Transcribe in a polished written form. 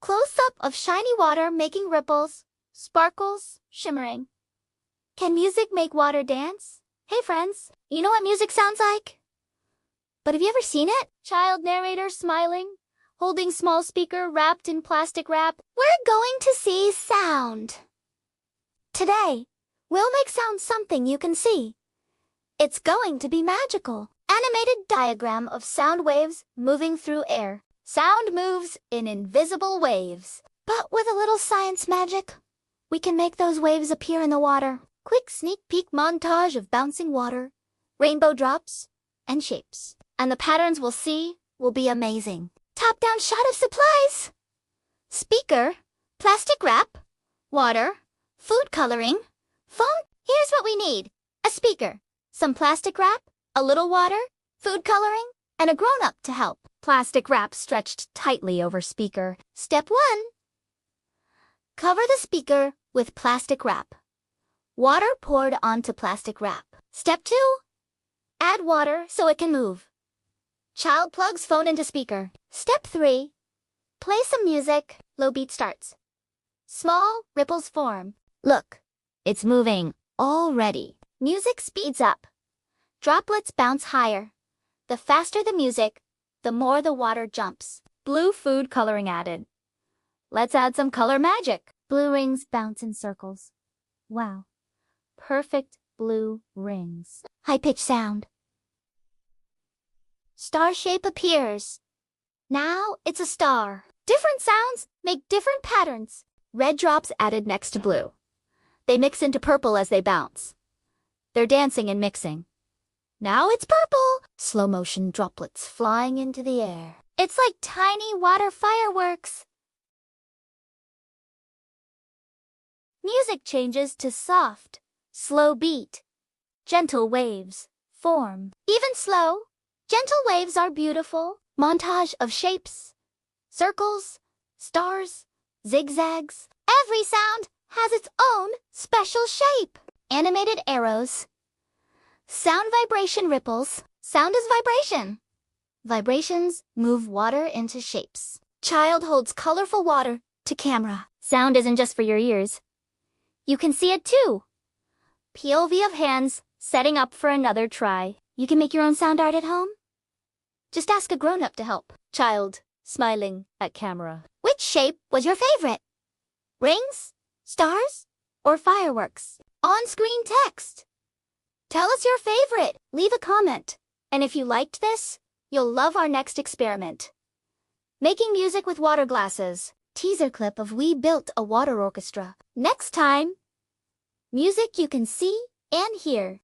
Close-up of shiny water making ripples, sparkles, shimmering. Can music make water dance? Hey friends, you know what music sounds like? But have you ever seen it? Child narrator smiling, holding small speaker wrapped in plastic wrap. We're going to see sound. Today, we'll make sound something you can see. It's going to be magical. Animated diagram of sound waves moving through air. Sound moves in invisible waves. But with a little science magic, we can make those waves appear in the water. Quick sneak peek montage of bouncing water, rainbow drops, and shapes. And the patterns we'll see will be amazing. Top-down shot of supplies. Speaker, plastic wrap, water, food coloring, phone. Here's what we need. A speaker, some plastic wrap, a little water, food coloring, and a grown-up to help. Plastic wrap stretched tightly over speaker. Step 1. Cover the speaker with plastic wrap. Water poured onto plastic wrap. Step 2. Add water so it can move. Child plugs phone into speaker. Step 3. Play some music. Low beat starts. Small ripples form. Look, it's moving already. Music speeds up. Droplets bounce higher. The faster the music, the more the water jumps. Blue food coloring added. Let's add some color magic. Blue rings bounce in circles. Wow. Perfect blue rings. High-pitched sound. Star shape appears. Now it's a star. Different sounds make different patterns. Red drops added next to blue. They mix into purple as they bounce. They're dancing and mixing. Now it's purple. Slow motion droplets flying into the air. It's like tiny water fireworks. Music changes to soft, slow beat. Gentle waves form. Even slow, gentle waves are beautiful. Montage of shapes, circles, stars, zigzags. Every sound has its own special shape. Animated arrows. Sound vibration ripples. Sound is vibration. Vibrations move water into shapes. Child holds colorful water to camera. Sound isn't just for your ears. You can see it too. POV of hands setting up for another try. You can make your own sound art at home. Just ask a grown-up to help. Child smiling at camera. Which shape was your favorite? Rings, stars, or fireworks? On-screen text. Tell us your favorite. Leave a comment. And if you liked this, you'll love our next experiment. Making music with water glasses. Teaser clip of We Built a Water Orchestra. Next time, music you can see and hear.